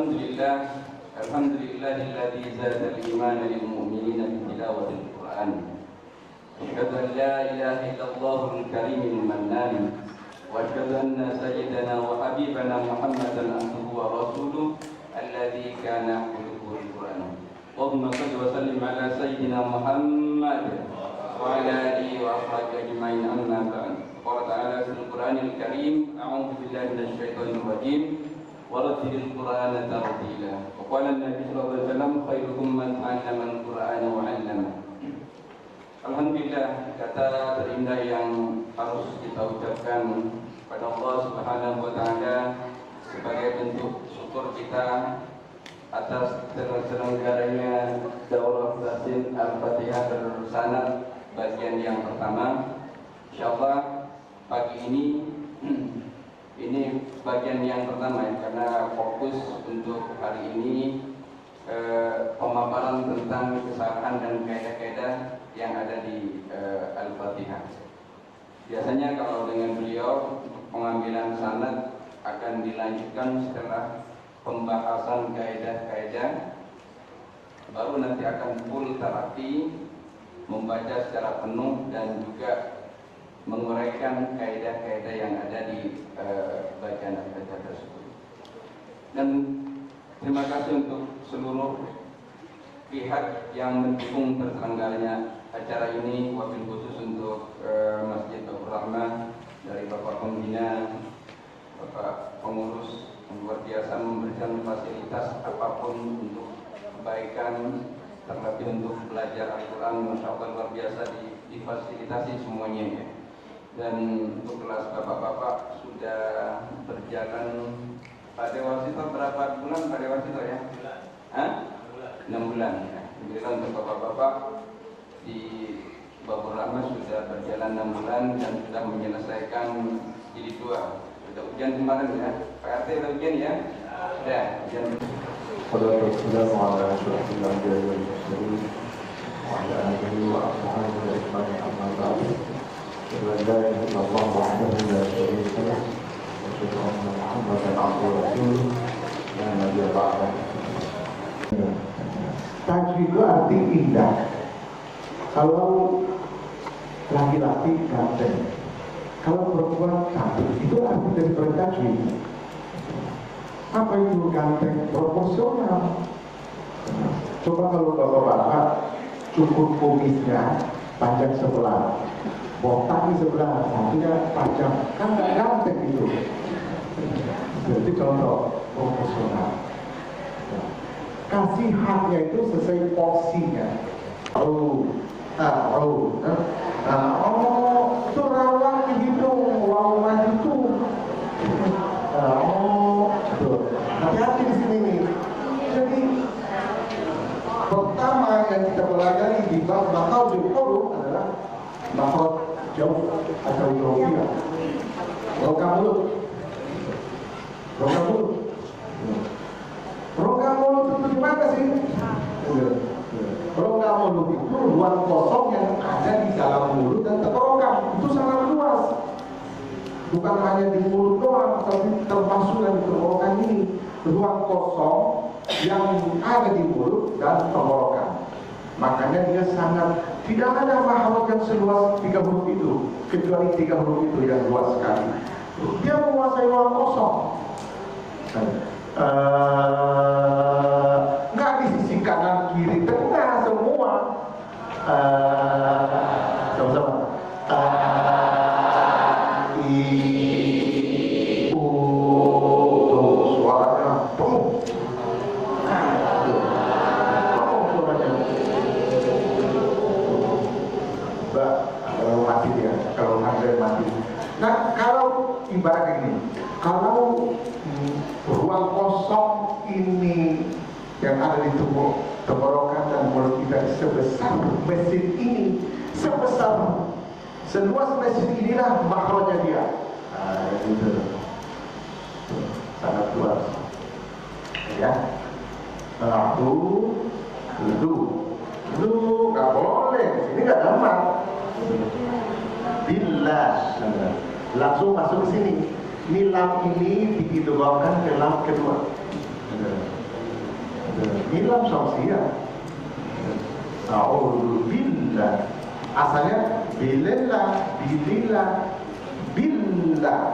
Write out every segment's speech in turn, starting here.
Alhamdulillah, alhamdulillahilladzi zada al-iman lil mu'minina bi tilawatil Qur'an. Asyhadu an la ilaha illallahul karimul mannan wa asyhadu anna sayyidana wa habibana Muhammadan abduhu wa rasuluh alladzi kana khuluquhul Qur'an. Allahumma shalli wa sallim ala sayyidina Muhammad wa ala alihi wa ashabihi ajma'in, amma ba'd. Qala ta'ala fil Qur'anil Karim, a'udzu billahi minasy syaithanir rajim. Warattilil Qur'ana tartila. Qala Nabi sallallahu alaihi wasallam, khairukum man 'allama al-Qur'ana wa 'allama. Alhamdulillah, kata terindah yang harus kita ucapkan pada Allah Subhanahu wa taala sebagai bentuk syukur kita atas terselenggaranya daurah tahsin Al-Fatihah bersanad bagian yang pertama. Insyaallah pagi ini bagian yang pertama ya, karena fokus untuk hari ini pemaparan tentang kesalahan dan kaidah-kaidah yang ada di Al-Fatihah. Biasanya kalau dengan beliau pengambilan sanad akan dilanjutkan setelah pembahasan kaidah-kaidah, baru nanti akan full terapi membaca secara penuh dan juga menguraikan kaidah-kaidah yang ada di bacaan Al-Fatihah tersebut. Dan terima kasih untuk seluruh pihak yang mendukung terselenggaranya acara ini, wabil khusus untuk Masjid Baitur Rahmah dari Bapak Pembina, Bapak Pengurus yang luar biasa memberikan fasilitas apapun untuk kebaikan, terlebih untuk belajar Al-Quran. Masya Allah luar biasa difasilitasi semuanya ya. Dan untuk kelas bapak-bapak sudah berjalan. Pak Dewasito berapa bulan Pak Dewasito ya? 6 bulan ya. Alhamdulillah untuk bapak-bapak di Baitur Rahmah sudah berjalan 6 bulan dan sudah menyelesaikan jilid 2. Sudah ujian kemarin ya. Pak RT sudah ujian ya? Sudah ujian. Assalamualaikum warahmatullahi wabarakatuh. Wa ala alihi wa ashabihi ajma'in. أشهد أن لا إله إلا الله وحده لا شريك له وأشهد أن محمدا عبده ورسوله لا نبي بعده. Tajwid itu arti indah. Kalau laki-laki ganteng, kalau perempuan cantik, itu arti dari tajwid. Apa itu ganteng? Proporsional. Coba kalau bapak-bapak cukur kumisnya panjang sebelah, botak di sebelah, satunya panjang, kan nggak ganteng itu. Jadi contoh proporsional. Kasih haknya itu sesuai porsinya. Itu rawan begitu, rawan itu. Hati-hati di sini nih. Jadi pertama yang kita pelajari di bab makhrajul huruf adalah makhraj jauh atau hurufnya. Rongga mulut. Rongga mulut itu di mana sih? Rongga mulut itu ruang kosong yang ada di dalam mulut dan tenggorokan. Itu sangat luas. Bukan hanya di mulut doang, tapi termasuk yang di tenggorokan ini. Ruang kosong yang ada di mulut dan tenggorokan. Makanya dia sangat, tidak ada makhluk yang seluas 3 huruf itu, kecuali 3 huruf itu yang luas sekali. Dia menguasai ruang kosong. Nggak di sisi kanan, kiri, tengah semua. Sama-sama. Suaranya penuh. Nah, kalau ibarat ini, kalau ruang kosong ini yang ada di tubuh tenggorokan dan mulut kita sebesar mesin ini, seluas mesin inilah makhrajnya dia. Itu sangat luas. Ya, lu nggak boleh, ini nggak gampang. Billah, langsung masuk ke sini. Ini lam ini diidghamkan ke lam kedua. Ini lam syamsiyah. A'udzu billah. Asalnya bilillah, billah.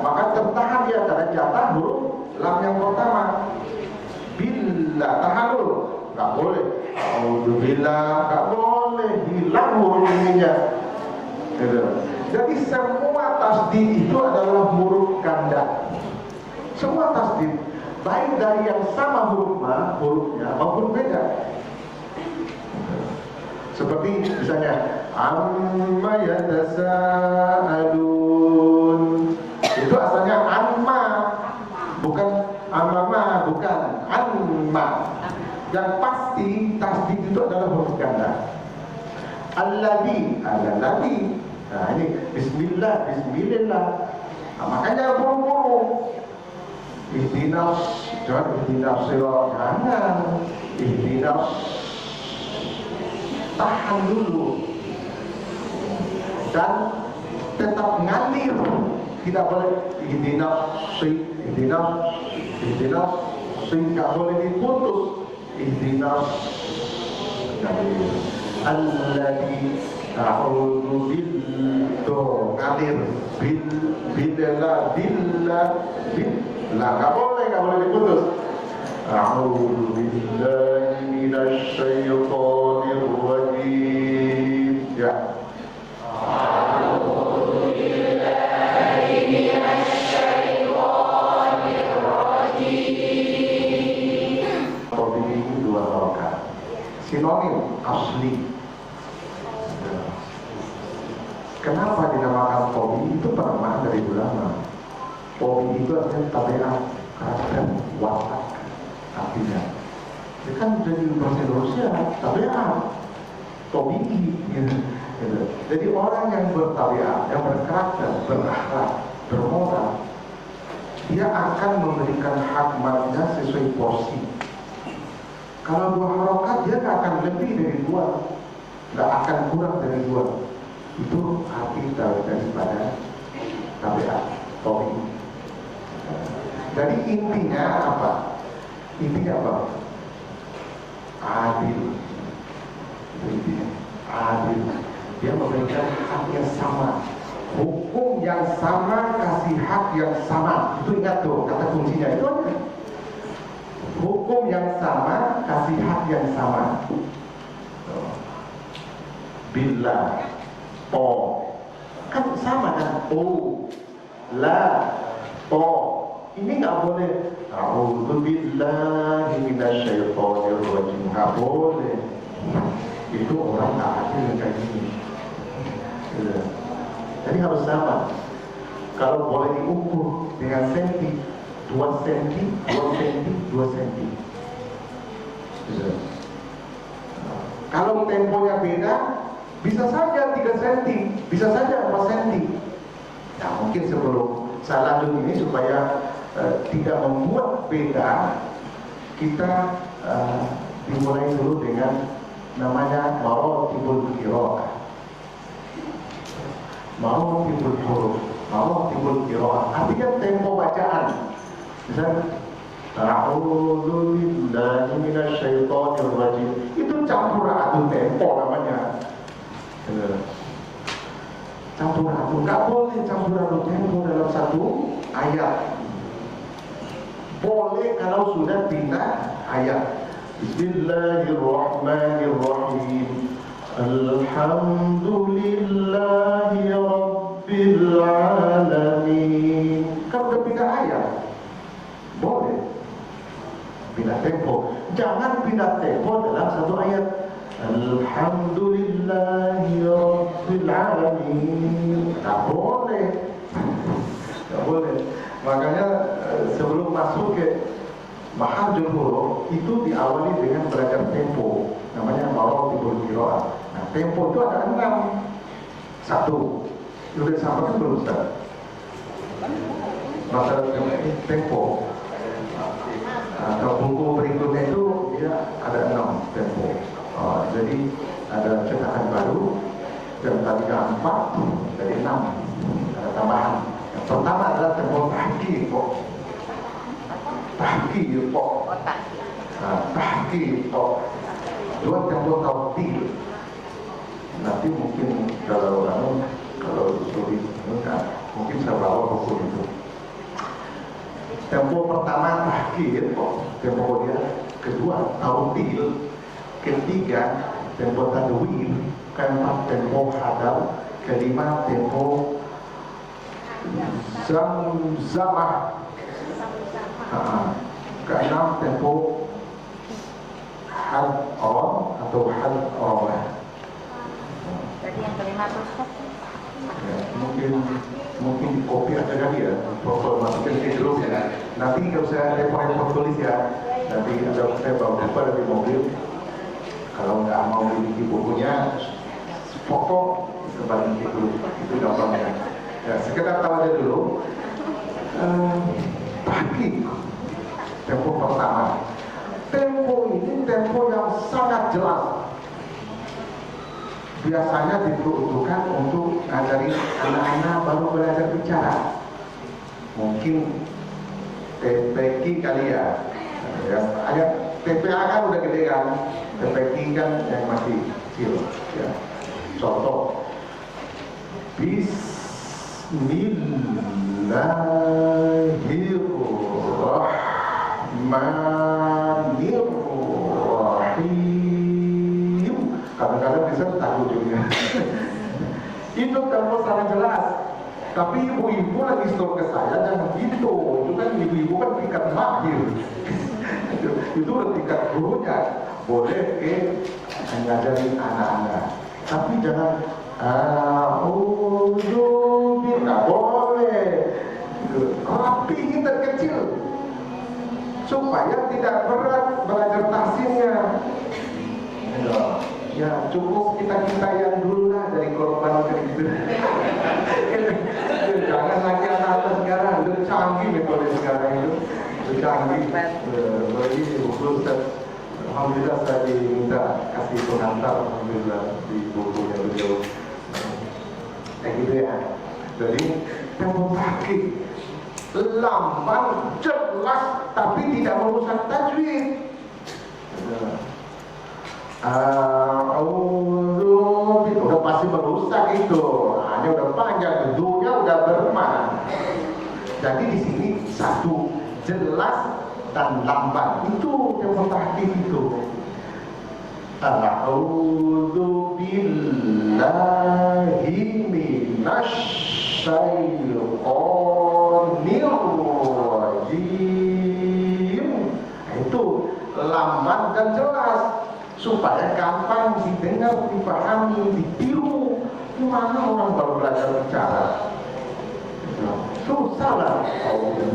Maka tertahan dia karena jatah huruf lam yang pertama. Billah, tahan dulu. Nggak boleh. A'udzu billah, nggak boleh. Hilang huruf ininya. Gitu. Jadi semua tasdid itu adalah huruf ganda. Semua tasdid, baik dari yang sama hurufnya maupun beda. Seperti misalnya amma yatasaalun. Itu asalnya amma, bukan amama, bukan amma. Yang pasti tasdid itu adalah huruf ganda. Alladzi. Nah ini bismillah. Nah, makanya buru-buru. Ihdinas sirat, jangan. Ihdinas, tahan dulu dan tetap ngalir, tidak boleh ihdinas, nggak boleh diputus. Ihdinas, alladzi a'udzu billah, ngalir billah, nggak boleh diputus. A'udzu billahi minasy syaithanir rajim. Ya. A'udzu billahi minasy syaithanir rajim. Tobi dua rakaat. Sinonim asli. Kenapa dinamakan tobi? Itu penamaan dari ulama. Tobi itu artinya tabiat, karakter, watak, artinya. Dia kan jadi bahasa Indonesia, tabiat, tobi, gitu. Jadi orang yang bertabiat, yang berkarakter, berakhlak, bermoral, dia akan memberikan hak malnya sesuai porsi. Kalau 2 harokat, dia nggak akan lebih dari 2, nggak akan kurang dari 2. Itu arti daripada tabiat, tobi. Jadi intinya apa? Adil. Adil. Dia memberikan hak yang sama, hukum yang sama, kasih hak yang sama. Itu ingat tuh kata kuncinya itu aja. Hukum yang sama, kasih hak yang sama. Billah, to, kan sama kan? O, la, to. Ini nggak boleh. A'udzu billahi minasy syaithanir rajim. Nggak boleh. Itu orang nggak adil kayak gini. Jadi harus sama. Kalau boleh diukur dengan senti, 2 senti, 2 senti, 2 senti. Kalau temponya beda, bisa saja 3 senti, bisa saja 4 senti. Nah, mungkin sebelum saya lanjut ini supaya tidak membuat beda, kita dimulai dulu dengan namanya maratibul qiraah. Maratibul huruf, maratibul qiraah. Artinya tempo bacaan. Misalnya a'udzu billahi minasy syaithanir rajim. Itu campur aduk tempo namanya. Campur aduk, nggak boleh campur aduk tempo dalam satu ayat. Boleh kalau sudah pindah ayat. Bismillahirrahmanirrahim. Alhamdulillahi Rabbil Alamin. Kalau udah pindah ayat, boleh pindah tempo. Jangan pindah tempo dalam satu ayat. Alhamdulillahi Rabbil Alamin. Tak boleh. Tak boleh. Makanya sebelum masuk ke mahadul huruf itu diawali dengan belajar tempo, namanya maratibul qiraah. Nah, tempo itu ada 6. 1. Sudah disampaikan belum Ustaz? Masalah tempo. Nah, buku berikutnya itu dia ada 6 tempo. Jadi ada cetakan baru dan tadinya 4 jadi 6. Ada tambahan. Yang pertama adalah tempo tahqiq, tahqiq. tahqiq dua tempo tautil. Nanti mungkin kalau sulit mungkin saya bawa buku itu. Tempo pertama tahqiq, tempo dia kedua tautil, ketiga tempo tadwir, keempat tempo hadal, kelima tempo zamzamah, keenam tempo had-on atau had-on. Jadi yang kelima terus Ya, mungkin di kopi ada kali ya, masukin ke grup ya. Nanti kalau saya repot-repot tulis ya, nanti saya bawa buku dari mobil. Kalau nggak mau memiliki bukunya, foto kembali ke grup, itu gampangnya. Ya, sekedar tahu aja dulu. Tahqiq, tempo pertama. Tempo ini tempo yang sangat jelas. Biasanya diperuntukkan untuk ngajari anak-anak baru belajar bicara. Mungkin TPQ kali ya. Ayat TPA kan udah gede kan, TPQ kan yang masih kecil. Ya. Contoh, Bismillahirrahmanirrahim. Kadang-kadang bisa takut juga. Itu tempo sangat jelas. Tapi ibu-ibu lagi stop ke saya, jangan gitu. Itu kan ibu-ibu kan tingkat mahir. Itu udah tingkat gurunya. Boleh ngajarin anak-anak. Tapi jangan nggak boleh. Rapihin dan kecil supaya tidak berat belajar tahsinnya. Ya cukup kita yang dulu lah dari korban gitu. Jangan lagi anak-anak sekarang udah canggih metode sekarang itu, udah canggih. Bagi khusus alhamdulillah saya diminta kasih pengantar alhamdulillah di bukunya beliau. Kayak gitu ya. Jadi tempo tahqiq lamban jelas tapi tidak merusak tajwid. Udah pasti merusak itu. Hanya udah panjang, gedungnya udah berman. Jadi di sini satu jelas dan lamban itu tempo tahqiq itu. A'udzu billahi minasyaitonir rajim. Itu lamban dan jelas supaya gampang didengar, dipahami, ditiru. Gimana orang baru belajar bicara? Susah lah. A'udzu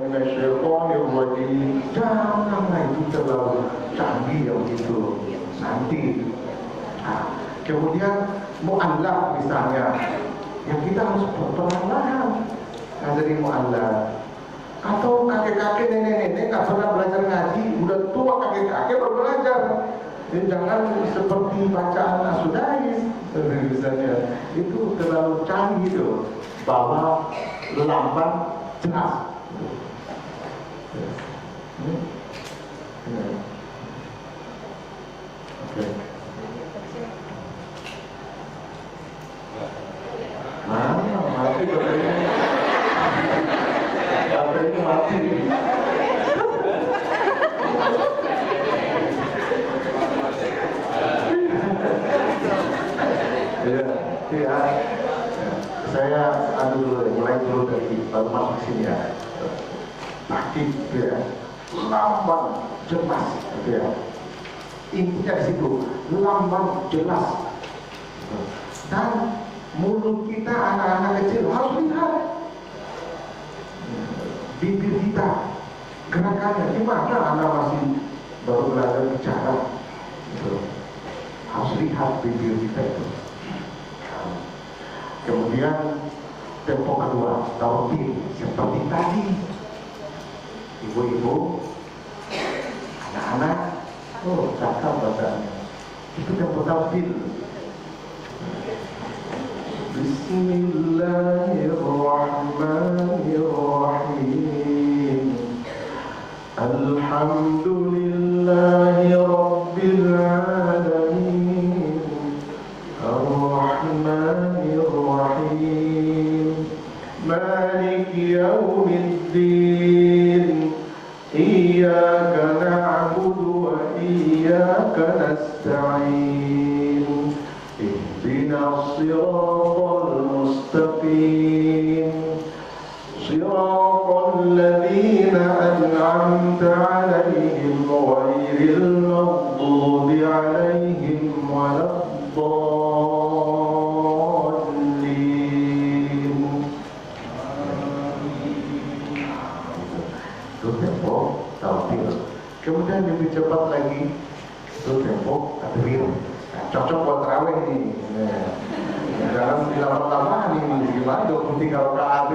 minasyaitonir rajim. Janganlah itu terlalu canggih yang itu. Nanti kemudian mu'allaf misalnya yang kita harus perlahan-lahan ngajarin mu'allaf. Atau kakek-kakek, nenek-nenek nggak pernah belajar ngaji, udah tua kakek-kakek baru belajar. Dan jangan seperti bacaan Asudais misalnya, itu terlalu canggih tuh. Bawa lamban jelas. Mati baterainya. Baterainya mati. Ya. Saya mulai dulu dari baru masuk sini ya. Tahqiq ya. Lamban jelas gitu ya. Intinya di situ, lamban jelas. Dan mulut kita anak-anak kecil harus lihat bibir kita, gerakannya gimana. Anak masih baru belajar bicara gitu. Harus lihat bibir kita itu. Kemudian tempo kedua tautil seperti tadi. Ibu-ibu, anak-anak, cakap bacanya. Itu tempo tautil. Bismillahirrahmanirrahim. Alhamdulillah الدين إياك نعبد وإياك نستعين اهدنا الصراط المستقيم صراط الذين أنعمت عليهم غير المغضوب عليهم ولا الضالين. Itu tempo tawfir. Kemudian lebih cepat lagi itu tempo takbir. Cocok buat tarawih nih. Dalam tilawah tambahan ini gimana 23 rakaat.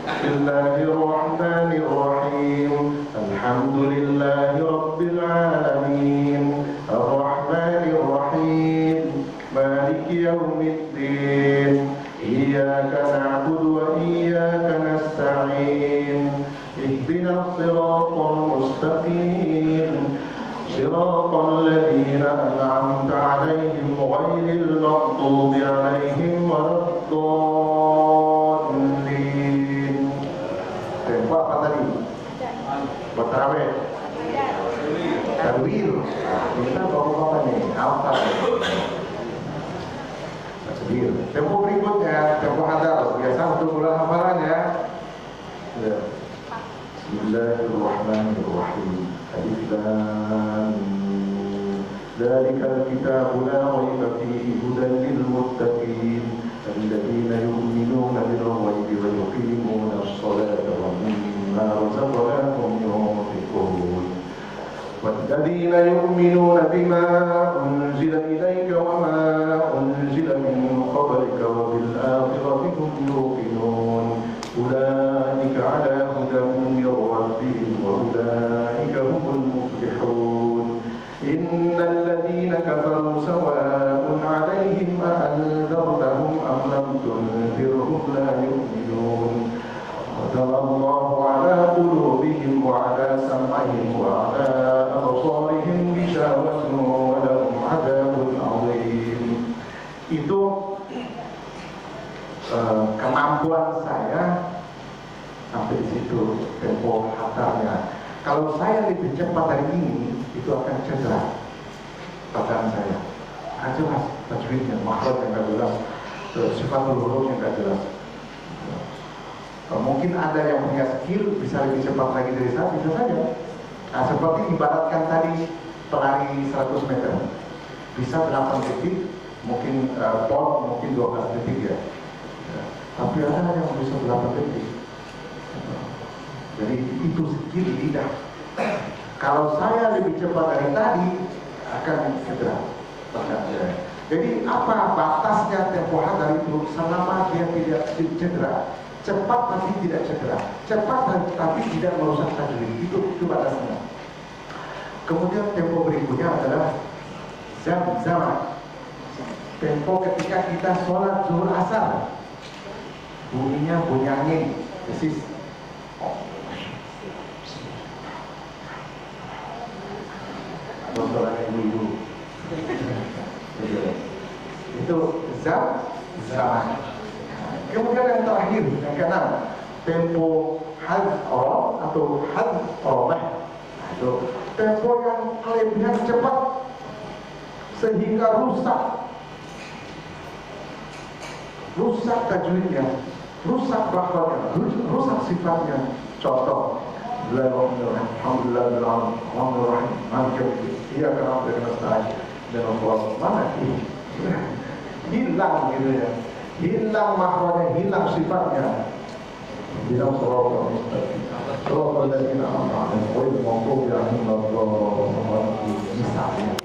Bismillahirrahmanirrahim. Alhamdulillahi rabbil alamin. Ar-Rahmanir Rahim. Maliki yaumiddin. Iyyaka na'budu wa iyyaka nasta'in. Ihdinas siratal mustaqim. صراط الذين أنعمت عليهم غير المغضوب عليهم ولا الضالين. Tempo apa tadi? Buat tarawih. Takwir. Kita bawa apa nih? Apa? Takwir. Tempo berikutnya, tempo hadar. Biasa untuk bulan hafalannya. Bismillahirrahmanirrahim. Alif Lam Mim. Dzalikal kitabu la raiba fihi hudan lil muttaqin alladziina yu'minuuna bil ghaibi wa yuqiimuuna as-salaata wa mimmaa razaqnaahum yunfiquun. والذين يؤمنون بما أنزل إليك وما أنزل من قبلك وبالآخرة هم يوقنون أولئك على هدى من ربهم وأولئك هم المفلحون إن الذين كفروا سواء عليهم أأنذرتهم أم لم تنذرهم لا يؤمنون ختم الله على قلوبهم وعلى سمعهم وعلى أبصارهم غشاوة ولهم عذاب عظيم. Itu kemampuan saya sampai di situ tempo hatarnya. Kalau saya lebih cepat dari ini, itu akan cedera bacaan saya. Akan jelas tajwidnya, makhraj yang gak jelas, sifatul huruf yang gak jelas. Mungkin ada yang punya skill bisa lebih cepat lagi dari saya, bisa saja. Nah, seperti ibaratkan tadi pelari 100 meter, bisa 8 detik, mungkin pon mungkin 12 detik ya. Tapi ada yang bisa 8 detik. Jadi itu skill lidah. Kalau saya lebih cepat dari tadi, akan cedera. Jadi apa batasnya tempo hadar itu? Selama dia tidak cedera, cepat tapi tidak cedera, cepat tapi tidak merusak tajwid. Itu batasnya. Kemudian tempo berikutnya adalah zaman. Tempo ketika kita sholat zuhur asar, bunyinya bunyi angin, persis. Sholat ibu-ibu. Itu zaman. Kemudian yang terakhir, yang keenam, tempo hadroh atau hadrobah. Itu tempo yang kelebihan cepat sehingga rusak tajwidnya, rusak makhrajnya, rusak sifatnya. Contoh, Bismillahirrahmanirrahim. Iya karena kita nasta'in dan Allah mana ini hilang gitu ya, hilang makhrajnya, hilang sifatnya. Hilang surah al-Mustaqim. Surah al-Ladina Ama'an. Qul maqub ya'im Allah. Misalnya